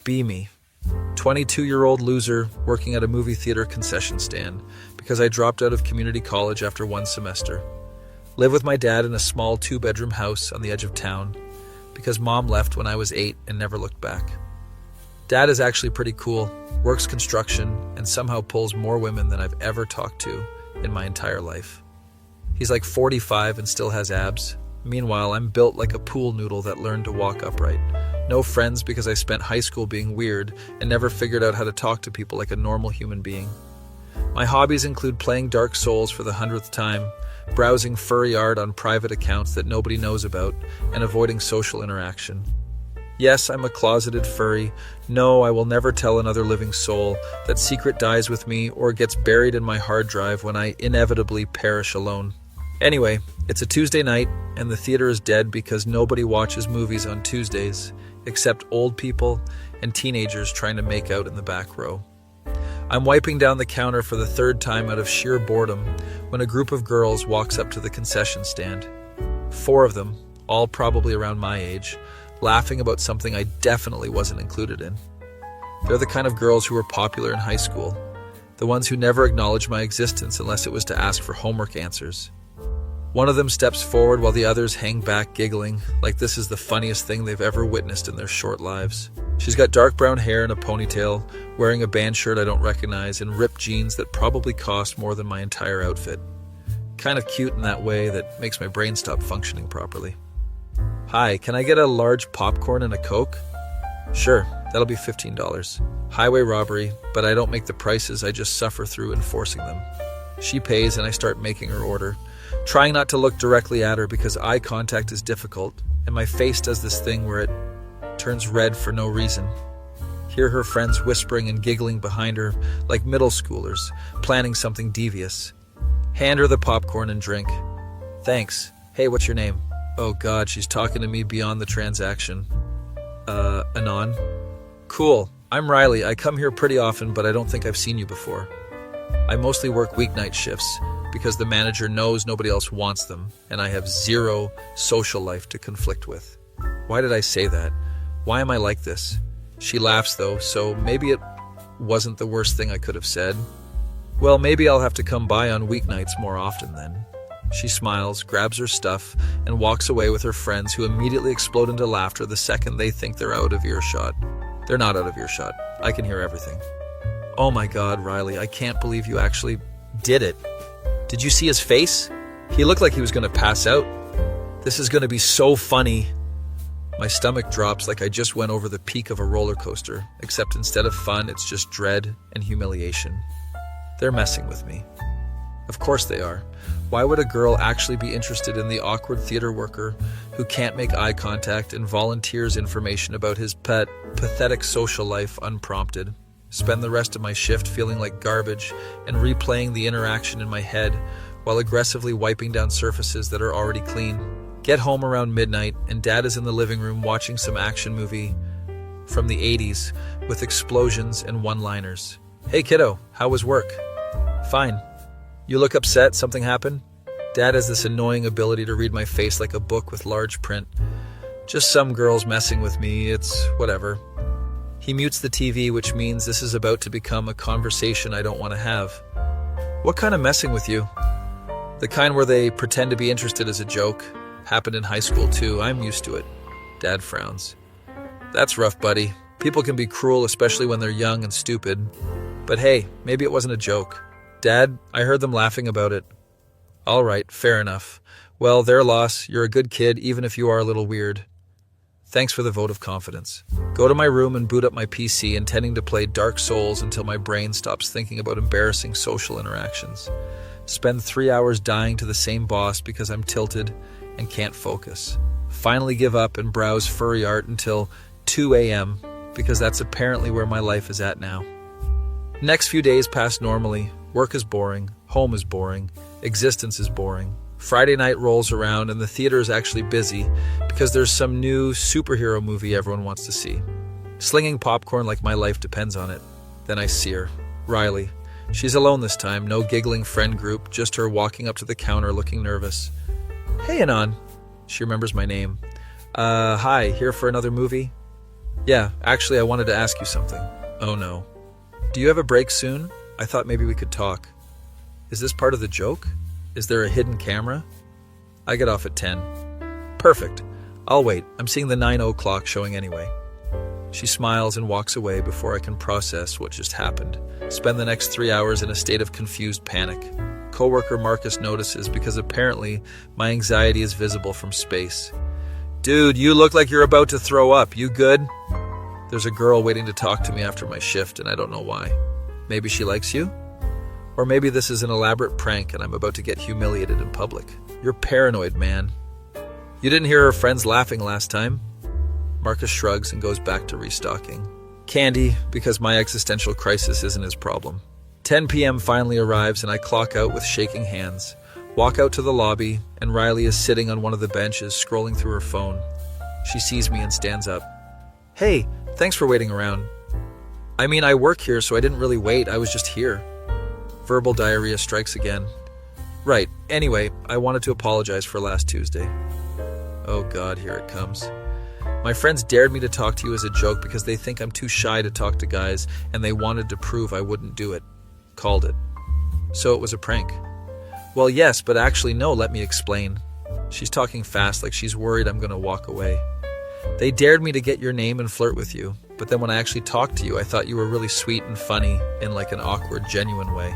Be me. 22-year-old loser working at a movie theater concession stand because I dropped out of community college after one semester. Live with my dad in a small 2-bedroom house on the edge of town because mom left when I was 8 and never looked back. Dad is actually pretty cool, works construction, and somehow pulls more women than I've ever talked to in my entire life. He's like 45 and still has abs. Meanwhile, I'm built like a pool noodle that learned to walk upright. No friends because I spent high school being weird and never figured out how to talk to people like a normal human being. My hobbies include playing Dark Souls for the 100th time, browsing furry art on private accounts that nobody knows about, and avoiding social interaction. Yes, I'm a closeted furry. No, I will never tell another living soul. That secret dies with me or gets buried in my hard drive when I inevitably perish alone. Anyway, it's a Tuesday night, and the theater is dead because nobody watches movies on Tuesdays, except old people and teenagers trying to make out in the back row. I'm wiping down the counter for the 3rd time out of sheer boredom when a group of girls walks up to the concession stand. 4 of them, all probably around my age, laughing about something I definitely wasn't included in. They're the kind of girls who were popular in high school, the ones who never acknowledged my existence unless it was to ask for homework answers. One of them steps forward while the others hang back giggling, like this is the funniest thing they've ever witnessed in their short lives. She's got dark brown hair and a ponytail, wearing a band shirt I don't recognize, and ripped jeans that probably cost more than my entire outfit. Kind of cute in that way that makes my brain stop functioning properly. Hi, can I get a large popcorn and a Coke? Sure, that'll be $15. Highway robbery, but I don't make the prices, I just suffer through enforcing them. She pays and I start making her order, trying not to look directly at her because eye contact is difficult, and my face does this thing where it turns red for no reason. Hear her friends whispering and giggling behind her like middle schoolers, planning something devious. Hand her the popcorn and drink. Thanks. Hey, what's your name? Oh God, she's talking to me beyond the transaction. Anon? Cool. I'm Riley. I come here pretty often, but I don't think I've seen you before. I mostly work weeknight shifts because the manager knows nobody else wants them, and I have zero social life to conflict with. Why did I say that? Why am I like this? She laughs though, so maybe it wasn't the worst thing I could have said. Well, maybe I'll have to come by on weeknights more often then. She smiles, grabs her stuff, and walks away with her friends who immediately explode into laughter the second they think they're out of earshot. They're not out of earshot. I can hear everything. Oh my God, Riley, I can't believe you actually did it. Did you see his face? He looked like he was going to pass out. This is going to be so funny. My stomach drops like I just went over the peak of a roller coaster, except instead of fun, it's just dread and humiliation. They're messing with me. Of course they are. Why would a girl actually be interested in the awkward theater worker who can't make eye contact and volunteers information about his pathetic social life unprompted? Spend the rest of my shift feeling like garbage and replaying the interaction in my head while aggressively wiping down surfaces that are already clean. Get home around midnight and Dad is in the living room watching some action movie from the 80s with explosions and one-liners. Hey kiddo, how was work? Fine. You look upset, something happened? Dad has this annoying ability to read my face like a book with large print. Just some girls messing with me, it's whatever. He mutes the TV, which means this is about to become a conversation I don't want to have. What kind of messing with you? The kind where they pretend to be interested as a joke. Happened in high school too, I'm used to it. Dad frowns. That's rough, buddy. People can be cruel, especially when they're young and stupid. But hey, maybe it wasn't a joke. Dad, I heard them laughing about it. All right, fair enough. Well, their loss. You're a good kid, even if you are a little weird. Thanks for the vote of confidence. Go to my room and boot up my PC, intending to play Dark Souls until my brain stops thinking about embarrassing social interactions. Spend 3 hours dying to the same boss because I'm tilted and can't focus. Finally give up and browse furry art until 2 a.m. because that's apparently where my life is at now. Next few days pass normally. Work is boring, home is boring, existence is boring. Friday night rolls around and the theater is actually busy because there's some new superhero movie everyone wants to see. Slinging popcorn like my life depends on it. Then I see her, Riley. She's alone this time, no giggling friend group, just her walking up to the counter looking nervous. Hey, Anon. She remembers my name. Hi, here for another movie? Yeah, actually, I wanted to ask you something. Oh no. Do you have a break soon? I thought maybe we could talk. Is this part of the joke? Is there a hidden camera? I get off at 10. Perfect. I'll wait. I'm seeing the 9:00 clock showing anyway. She smiles and walks away before I can process what just happened. Spend the next 3 hours in a state of confused panic. Coworker Marcus notices because apparently my anxiety is visible from space. Dude, you look like you're about to throw up. You good? There's a girl waiting to talk to me after my shift, and I don't know why. Maybe she likes you? Or maybe this is an elaborate prank and I'm about to get humiliated in public. You're paranoid, man. You didn't hear her friends laughing last time? Marcus shrugs and goes back to restocking. Candy, because my existential crisis isn't his problem. 10 p.m. finally arrives and I clock out with shaking hands. Walk out to the lobby and Riley is sitting on one of the benches scrolling through her phone. She sees me and stands up. Hey, thanks for waiting around. I mean, I work here, so I didn't really wait. I was just here. Verbal diarrhea strikes again. Right. Anyway, I wanted to apologize for last Tuesday. Oh God, here it comes. My friends dared me to talk to you as a joke because they think I'm too shy to talk to guys and they wanted to prove I wouldn't do it. Called it. So it was a prank. Well, yes, but actually no, let me explain. She's talking fast like she's worried I'm going to walk away. They dared me to get your name and flirt with you, but then when I actually talked to you, I thought you were really sweet and funny in like an awkward, genuine way.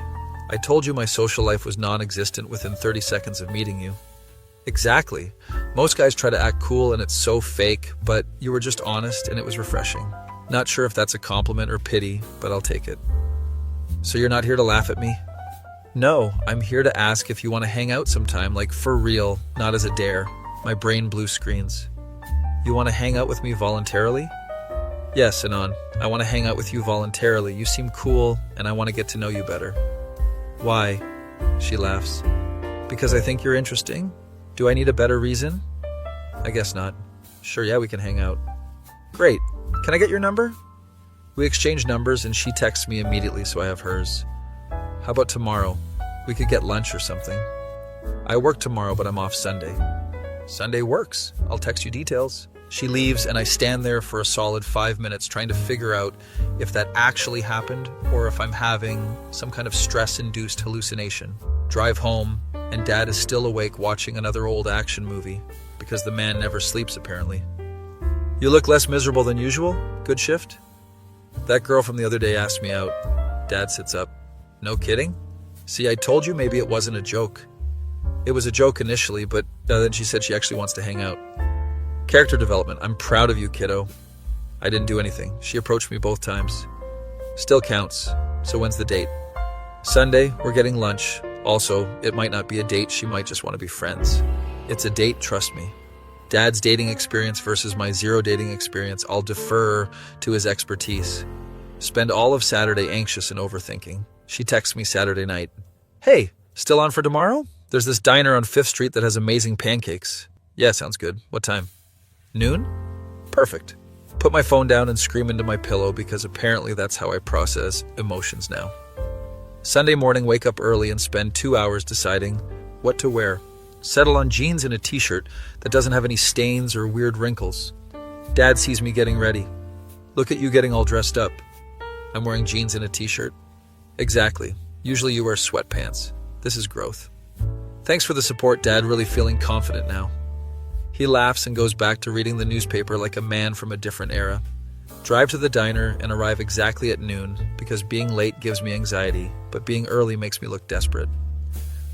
I told you my social life was non-existent within 30 seconds of meeting you. Exactly. Most guys try to act cool and it's so fake, but you were just honest and it was refreshing. Not sure if that's a compliment or pity, but I'll take it. So you're not here to laugh at me? No, I'm here to ask if you want to hang out sometime, like for real, not as a dare. My brain blue screens. You want to hang out with me voluntarily? Yes, Anon. I want to hang out with you voluntarily. You seem cool and I want to get to know you better. Why? She laughs. Because I think you're interesting? Do I need a better reason? I guess not. Sure, yeah, we can hang out. Great. Can I get your number? We exchange numbers and she texts me immediately so I have hers. How about tomorrow? We could get lunch or something. I work tomorrow, but I'm off Sunday. Sunday works. I'll text you details. She leaves and I stand there for a solid 5 minutes trying to figure out if that actually happened or if I'm having some kind of stress-induced hallucination. Drive home and Dad is still awake watching another old action movie because the man never sleeps apparently. You look less miserable than usual? Good shift? That girl from the other day asked me out. Dad sits up. No kidding? See, I told you maybe it wasn't a joke. It was a joke initially, but then she said she actually wants to hang out. Character development. I'm proud of you, kiddo. I didn't do anything. She approached me both times. Still counts. So when's the date? Sunday, we're getting lunch. Also, it might not be a date. She might just want to be friends. It's a date, trust me. Dad's dating experience versus my zero dating experience. I'll defer to his expertise. Spend all of Saturday anxious and overthinking. She texts me Saturday night. Hey, still on for tomorrow? There's this diner on 5th Street that has amazing pancakes. Yeah, sounds good. What time? Noon? Perfect. Put my phone down and scream into my pillow because apparently that's how I process emotions now. Sunday morning, wake up early and spend 2 hours deciding what to wear. Settle on jeans and a t-shirt that doesn't have any stains or weird wrinkles. Dad sees me getting ready. Look at you getting all dressed up. I'm wearing jeans and a t-shirt. Exactly. Usually you wear sweatpants. This is growth. Thanks for the support, Dad. Really feeling confident now. He laughs and goes back to reading the newspaper like a man from a different era. Drive to the diner and arrive exactly at noon because being late gives me anxiety, but being early makes me look desperate.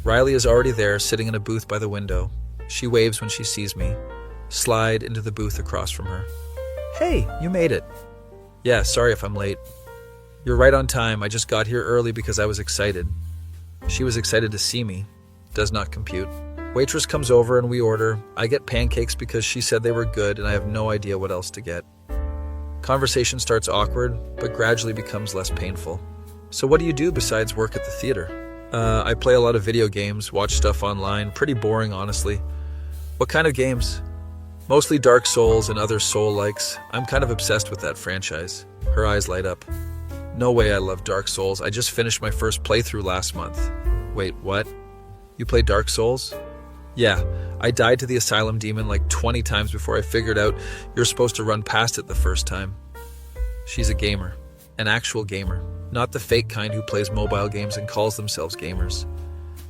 Riley is already there, sitting in a booth by the window. She waves when she sees me. Slide into the booth across from her. Hey, you made it. Yeah, sorry if I'm late. You're right on time. I just got here early because I was excited. She was excited to see me. Does not compute. Waitress comes over and we order. I get pancakes because she said they were good and I have no idea what else to get. Conversation starts awkward, but gradually becomes less painful. So what do you do besides work at the theater? I play a lot of video games, watch stuff online. Pretty boring, honestly. What kind of games? Mostly Dark Souls and other Soul-likes. I'm kind of obsessed with that franchise. Her eyes light up. No way I love Dark Souls. I just finished my first playthrough last month. Wait, what? You play Dark Souls? Yeah, I died to the asylum demon like 20 times before I figured out you're supposed to run past it the first time. She's a gamer. An actual gamer. Not the fake kind who plays mobile games and calls themselves gamers.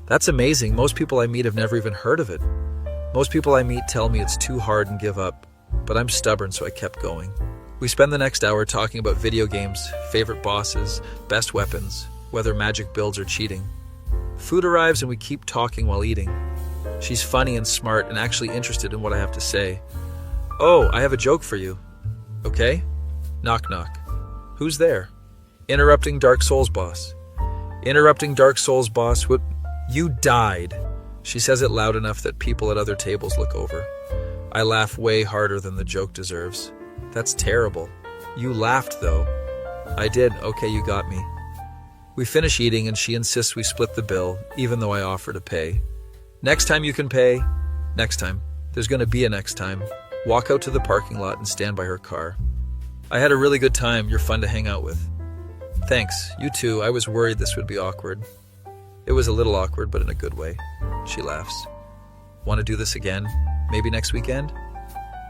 That's amazing. Most people I meet have never even heard of it. Most people I meet tell me it's too hard and give up. But I'm stubborn, so I kept going. We spend the next hour talking about video games, favorite bosses, best weapons, whether magic builds or cheating. Food arrives and we keep talking while eating. She's funny and smart and actually interested in what I have to say. Oh, I have a joke for you. Okay? Knock knock. Who's there? Interrupting Dark Souls boss. Interrupting Dark Souls boss. What? You died. She says it loud enough that people at other tables look over. I laugh way harder than the joke deserves. That's terrible. You laughed though. I did. Okay, you got me. We finish eating and she insists we split the bill, even though I offer to pay. Next time you can pay. Next time. There's going to be a next time. Walk out to the parking lot and stand by her car. I had a really good time. You're fun to hang out with. Thanks. You too. I was worried this would be awkward. It was a little awkward, but in a good way. She laughs. Want to do this again? Maybe next weekend?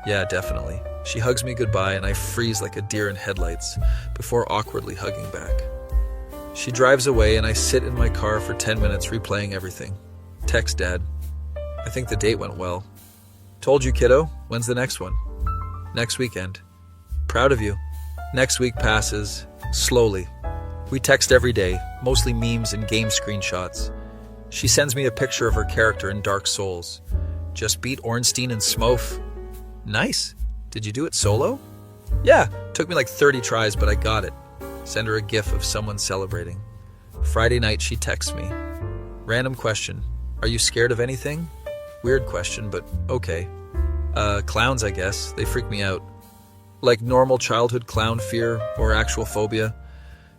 Yeah, definitely. She hugs me goodbye and I freeze like a deer in headlights before awkwardly hugging back. She drives away and I sit in my car for 10 minutes replaying everything. Text Dad. I think the date went well. Told you, kiddo. When's the next one? Next weekend. Proud of you. Next week passes slowly. We text every day, mostly memes and game screenshots. She sends me a picture of her character in Dark Souls. Just beat Ornstein and Smough. Nice. Did you do it solo? Yeah, took me like 30 tries, but I got it. Send her a gif of someone celebrating. Friday night, she texts me. Random question. Are you scared of anything? Weird question, but okay. Clowns, I guess. They freak me out. Like normal childhood clown fear or actual phobia.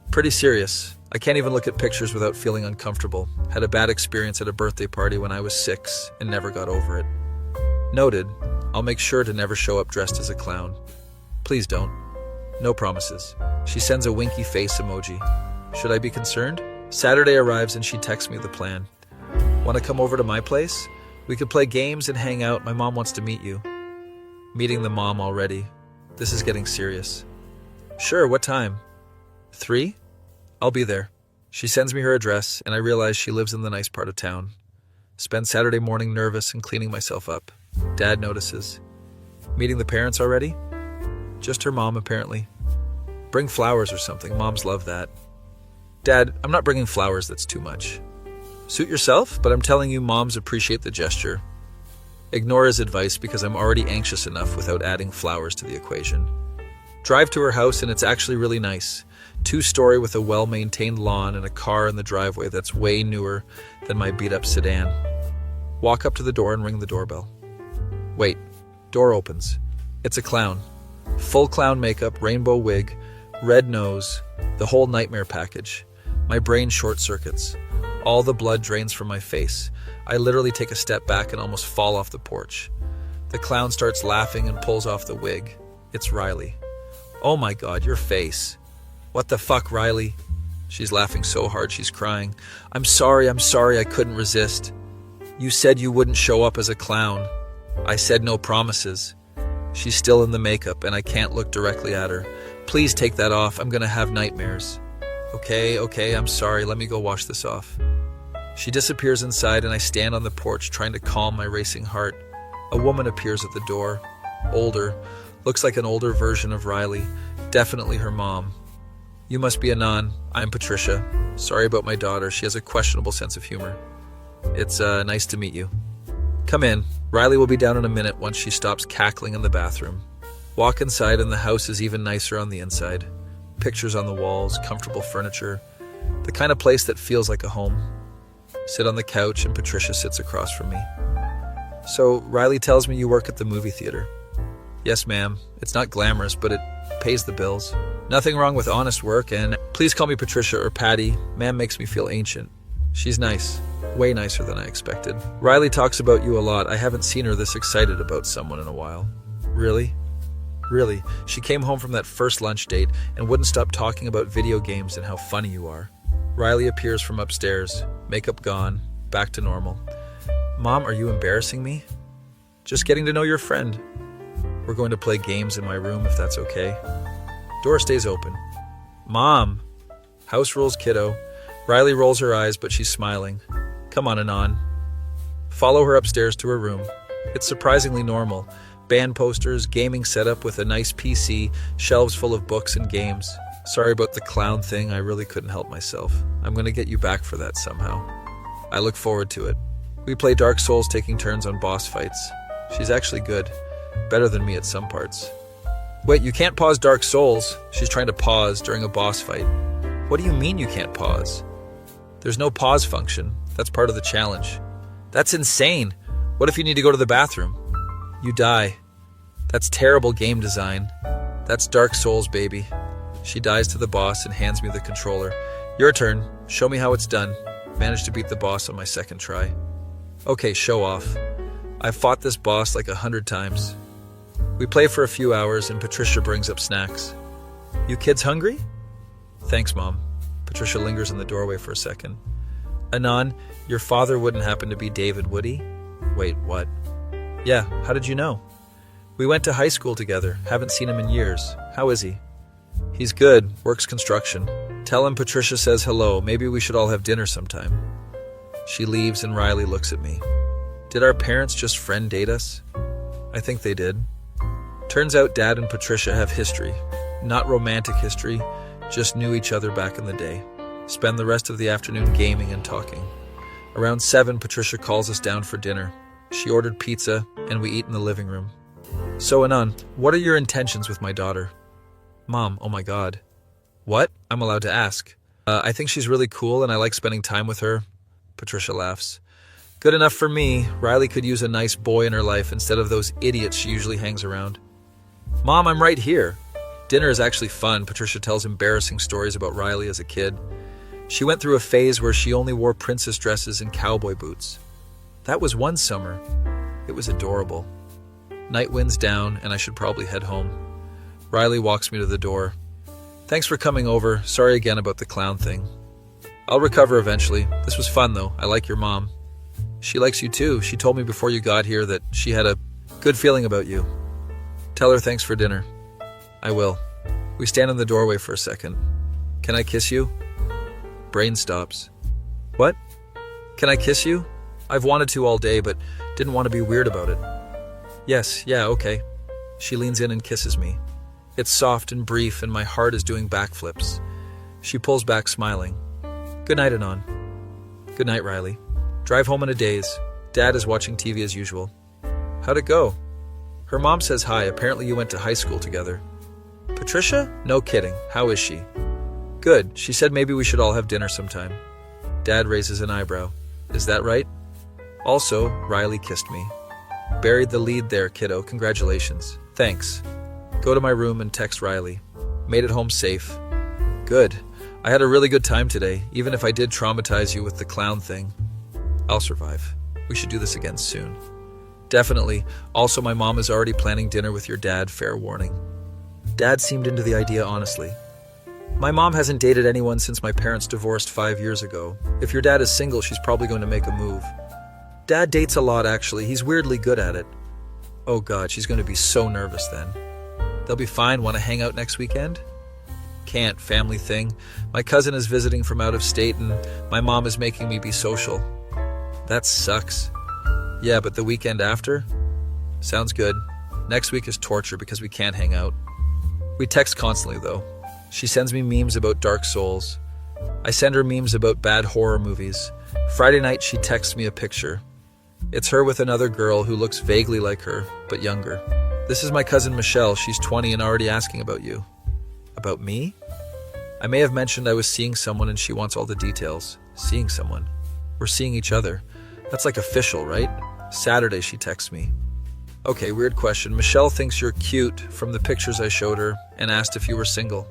Pretty serious. I can't even look at pictures without feeling uncomfortable. Had a bad experience at a birthday party when I was 6 and never got over it. Noted. I'll make sure to never show up dressed as a clown. Please don't. No promises. She sends a winky face emoji. Should I be concerned? Saturday arrives and she texts me the plan. Want to come over to my place? We could play games and hang out. My mom wants to meet you. Meeting the mom already. This is getting serious. Sure, what time? 3? I'll be there. She sends me her address and I realize she lives in the nice part of town. Spend Saturday morning nervous and cleaning myself up. Dad notices. Meeting the parents already? Just her mom, apparently. Bring flowers or something. Moms love that. Dad, I'm not bringing flowers. That's too much. Suit yourself, but I'm telling you moms appreciate the gesture. Ignore his advice because I'm already anxious enough without adding flowers to the equation. Drive to her house and it's actually really nice. 2-story with a well-maintained lawn and a car in the driveway that's way newer than my beat-up sedan. Walk up to the door and ring the doorbell. Wait. Door opens. It's a clown. Full clown makeup, rainbow wig, red nose, the whole nightmare package. My brain short circuits. All the blood drains from my face. I literally take a step back and almost fall off the porch. The clown starts laughing and pulls off the wig. It's Riley. Oh my God, your face. What the fuck, Riley? She's laughing so hard she's crying. I'm sorry, I couldn't resist. You said you wouldn't show up as a clown. I said no promises. She's still in the makeup and I can't look directly at her. Please take that off, I'm gonna have nightmares. Okay, I'm sorry, let me go wash this off. She disappears inside and I stand on the porch trying to calm my racing heart. A woman appears at the door. Older. Looks like an older version of Riley. Definitely her mom. You must be Anon. I'm Patricia. Sorry about my daughter. She has a questionable sense of humor. It's nice to meet you. Come in. Riley will be down in a minute once she stops cackling in the bathroom. Walk inside and the house is even nicer on the inside. Pictures on the walls, comfortable furniture. The kind of place that feels like a home. Sit on the couch and Patricia sits across from me. So, Riley tells me you work at the movie theater. Yes, ma'am. It's not glamorous, but it pays the bills. Nothing wrong with honest work, and please call me Patricia or Patty. Ma'am makes me feel ancient. She's nice. Way nicer than I expected. Riley talks about you a lot. I haven't seen her this excited about someone in a while. Really? Really. She came home from that first lunch date and wouldn't stop talking about video games and how funny you are. Riley appears from upstairs. Makeup gone. Back to normal. Mom, are you embarrassing me? Just getting to know your friend. We're going to play games in my room if that's okay. Door stays open. Mom! House rules, kiddo. Riley rolls her eyes, but she's smiling. Come on, Anon. Follow her upstairs to her room. It's surprisingly normal. Band posters, gaming setup with a nice PC, shelves full of books and games. Sorry about the clown thing, I really couldn't help myself. I'm gonna get you back for that somehow. I look forward to it. We play Dark Souls taking turns on boss fights. She's actually good. Better than me at some parts. Wait, you can't pause Dark Souls? She's trying to pause during a boss fight. What do you mean you can't pause? There's no pause function. That's part of the challenge. That's insane. What if you need to go to the bathroom? You die. That's terrible game design. That's Dark Souls, baby. She dies to the boss and hands me the controller. Your turn. Show me how it's done. Managed to beat the boss on my second try. Okay, show off. I've fought this boss like 100 times. We play for a few hours and Patricia brings up snacks. You kids hungry? Thanks, Mom. Patricia lingers in the doorway for a second. Anon, your father wouldn't happen to be David, would he? Wait, what? Yeah, how did you know? We went to high school together. Haven't seen him in years. How is he? He's good. Works construction. Tell him Patricia says hello. Maybe we should all have dinner sometime. She leaves and Riley looks at me. Did our parents just friend date us? I think they did. Turns out Dad and Patricia have history. Not romantic history, just knew each other back in the day. Spend the rest of the afternoon gaming and talking. Around 7, Patricia calls us down for dinner. She ordered pizza, and we eat in the living room. So, Anon, what are your intentions with my daughter? Mom, oh my God. What? I'm allowed to ask. I think she's really cool, and I like spending time with her. Patricia laughs. Good enough for me. Riley could use a nice boy in her life instead of those idiots she usually hangs around. Mom, I'm right here. Dinner is actually fun. Patricia tells embarrassing stories about Riley as a kid. She went through a phase where she only wore princess dresses and cowboy boots. That was one summer. It was adorable. Night winds down, and I should probably head home. Riley walks me to the door. Thanks for coming over. Sorry again about the clown thing. I'll recover eventually. This was fun, though. I like your mom. She likes you, too. She told me before you got here that she had a good feeling about you. Tell her thanks for dinner. I will. We stand in the doorway for a second. Can I kiss you? Brain stops. What? Can I kiss you? I've wanted to all day, but didn't want to be weird about it. Yes, yeah, okay. She leans in and kisses me. It's soft and brief, and my heart is doing backflips. She pulls back, smiling. Good night, Anon. Good night, Riley. Drive home in a daze. Dad is watching TV as usual. How'd it go? Her mom says hi. Apparently you went to high school together. Patricia? No kidding. How is she? Good. She said maybe we should all have dinner sometime. Dad raises an eyebrow. Is that right? Also, Riley kissed me. Buried the lead there, kiddo. Congratulations. Thanks. Go to my room and text Riley. Made it home safe. Good. I had a really good time today, even if I did traumatize you with the clown thing. I'll survive. We should do this again soon. Definitely. Also, my mom is already planning dinner with your dad, fair warning. Dad seemed into the idea honestly. My mom hasn't dated anyone since my parents divorced 5 years ago. If your dad is single, she's probably going to make a move. Dad dates a lot, actually. He's weirdly good at it. Oh God, she's going to be so nervous then. They'll be fine. Want to hang out next weekend? Can't. Family thing. My cousin is visiting from out of state and my mom is making me be social. That sucks. Yeah, but the weekend after? Sounds good. Next week is torture because we can't hang out. We text constantly, though. She sends me memes about Dark Souls. I send her memes about bad horror movies. Friday night, she texts me a picture. It's her with another girl who looks vaguely like her, but younger. This is my cousin Michelle. She's 20 and already asking about you. About me? I may have mentioned I was seeing someone and she wants all the details. Seeing someone. We're seeing each other. That's like official, right? Saturday, she texts me. Okay, weird question. Michelle thinks you're cute from the pictures I showed her and asked if you were single.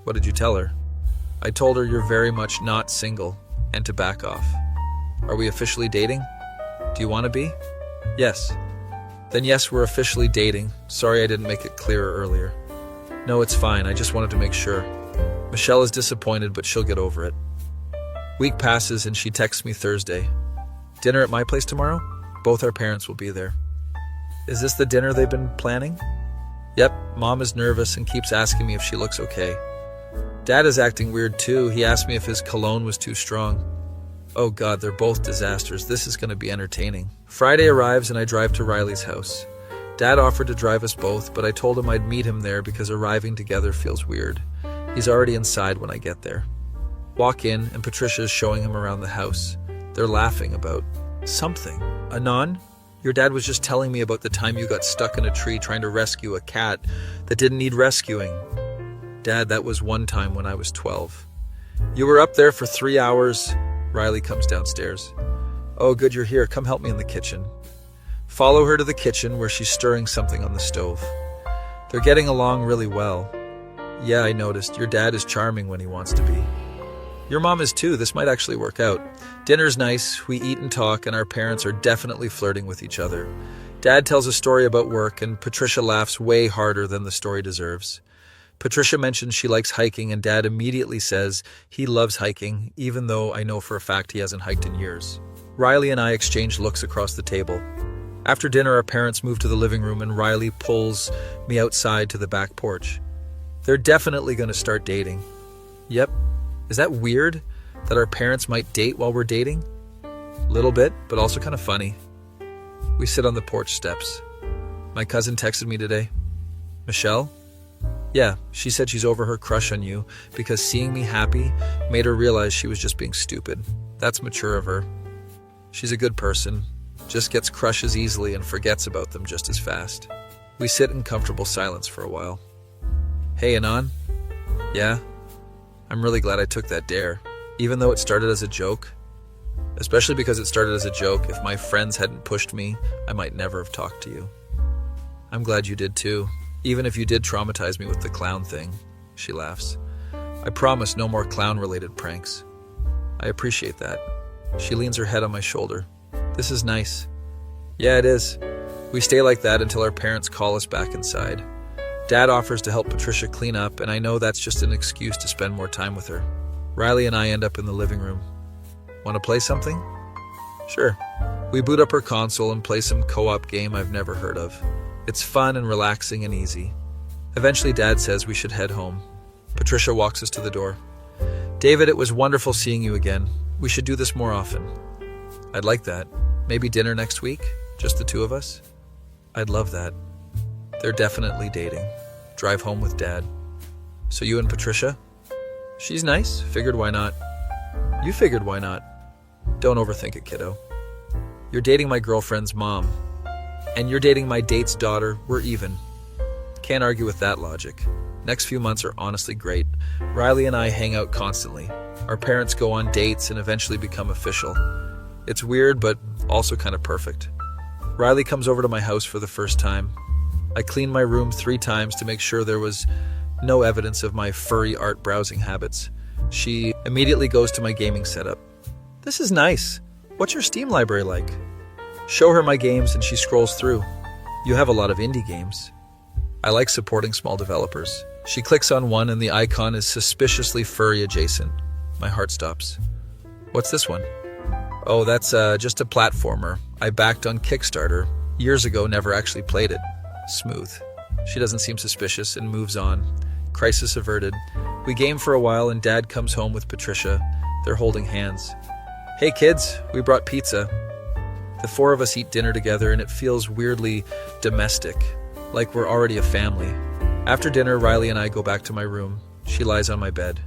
What did you tell her? I told her you're very much not single and to back off. Are we officially dating? Do you want to be? Yes. Then yes, we're officially dating. Sorry I didn't make it clearer earlier. No, it's fine. I just wanted to make sure. Michelle is disappointed, but she'll get over it. Week passes and she texts me Thursday. Dinner at my place tomorrow? Both our parents will be there. Is this the dinner they've been planning? Yep, Mom is nervous and keeps asking me if she looks okay. Dad is acting weird too. He asked me if his cologne was too strong. Oh God, they're both disasters. This is going to be entertaining. Friday arrives and I drive to Riley's house. Dad offered to drive us both, but I told him I'd meet him there because arriving together feels weird. He's already inside when I get there. Walk in and Patricia is showing him around the house. They're laughing about something. Anon, your dad was just telling me about the time you got stuck in a tree trying to rescue a cat that didn't need rescuing. Dad, that was one time when I was 12. You were up there for 3 hours. Riley comes downstairs. Oh, good you're here. Come help me in the kitchen. Follow her to the kitchen where she's stirring something on the stove. They're getting along really well. Yeah, I noticed. Your dad is charming when he wants to be. Your mom is too. This might actually work out. Dinner's nice. We eat and talk, and our parents are definitely flirting with each other. Dad tells a story about work, and Patricia laughs way harder than the story deserves. Patricia mentions she likes hiking, and Dad immediately says he loves hiking, even though I know for a fact he hasn't hiked in years. Riley and I exchange looks across the table. After dinner, our parents move to the living room, and Riley pulls me outside to the back porch. They're definitely going to start dating. Yep. Is that weird that our parents might date while we're dating? Little bit, but also kind of funny. We sit on the porch steps. My cousin texted me today. Michelle? Yeah, she said she's over her crush on you because seeing me happy made her realize she was just being stupid. That's mature of her. She's a good person, just gets crushes easily and forgets about them just as fast. We sit in comfortable silence for a while. Hey, Anon? Yeah? I'm really glad I took that dare, even though it started as a joke. Especially because it started as a joke. If my friends hadn't pushed me, I might never have talked to you. I'm glad you did too, even if you did traumatize me with the clown thing. She laughs. I promise no more clown-related pranks. I appreciate that. She leans her head on my shoulder. This is nice. Yeah, it is. We stay like that until our parents call us back inside. Dad offers to help Patricia clean up, and I know that's just an excuse to spend more time with her. Riley and I end up in the living room. Want to play something? Sure. We boot up her console and play some co-op game I've never heard of. It's fun and relaxing and easy. Eventually, Dad says we should head home. Patricia walks us to the door. David, it was wonderful seeing you again. We should do this more often. I'd like that. Maybe dinner next week? Just the two of us? I'd love that. They're definitely dating. Drive home with Dad. So you and Patricia? She's nice. Figured why not. You figured why not. Don't overthink it, kiddo. You're dating my girlfriend's mom. And you're dating my date's daughter. We're even. Can't argue with that logic. Next few months are honestly great. Riley and I hang out constantly. Our parents go on dates and eventually become official. It's weird, but also kind of perfect. Riley comes over to my house for the first time. I cleaned my room 3 times to make sure there was no evidence of my furry art browsing habits. She immediately goes to my gaming setup. This is nice. What's your Steam library like? Show her my games and she scrolls through. You have a lot of indie games. I like supporting small developers. She clicks on one and the icon is suspiciously furry adjacent. My heart stops. What's this one? Oh, that's just a platformer. I backed on Kickstarter. Years ago, never actually played it. Smooth. She doesn't seem suspicious and moves on. Crisis averted. We game for a while and Dad comes home with Patricia. They're holding hands. Hey kids, we brought pizza. The 4 of us eat dinner together and it feels weirdly domestic, like we're already a family. After dinner, Riley and I go back to my room. She lies on my bed.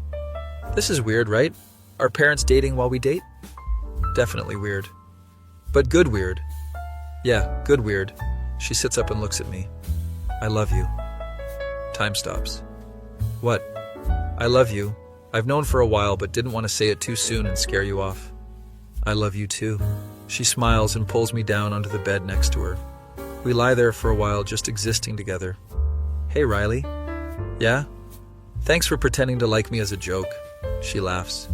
This is weird, right? Are parents dating while we date? Definitely weird. But good weird. Yeah, good weird. She sits up and looks at me. I love you. Time stops. What? I love you. I've known for a while but didn't want to say it too soon and scare you off. I love you too. She smiles and pulls me down onto the bed next to her. We lie there for a while just existing together. Hey Riley. Yeah? Thanks for pretending to like me as a joke. She laughs.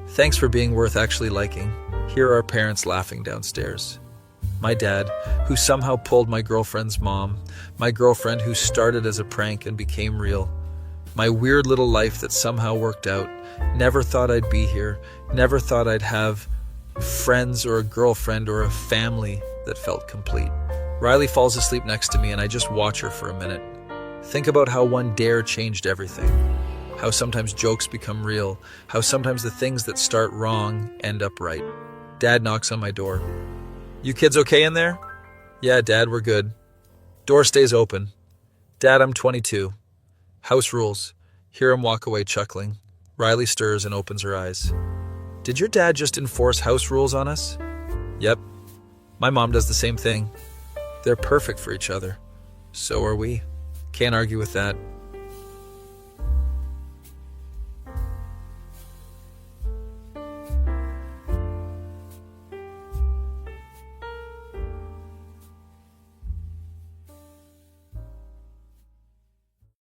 Thanks for being worth actually liking. Hear our parents laughing downstairs. My dad, who somehow pulled my girlfriend's mom, my girlfriend who started as a prank and became real, my weird little life that somehow worked out, never thought I'd be here, never thought I'd have friends or a girlfriend or a family that felt complete. Riley falls asleep next to me and I just watch her for a minute. Think about how one dare changed everything. How sometimes jokes become real. How sometimes the things that start wrong end up right. Dad knocks on my door. You kids okay in there? Yeah, Dad, we're good. Door stays open. Dad, I'm 22. House rules. Hear him walk away chuckling. Riley stirs and opens her eyes. Did your dad just enforce house rules on us? Yep. My mom does the same thing. They're perfect for each other. So are we. Can't argue with that.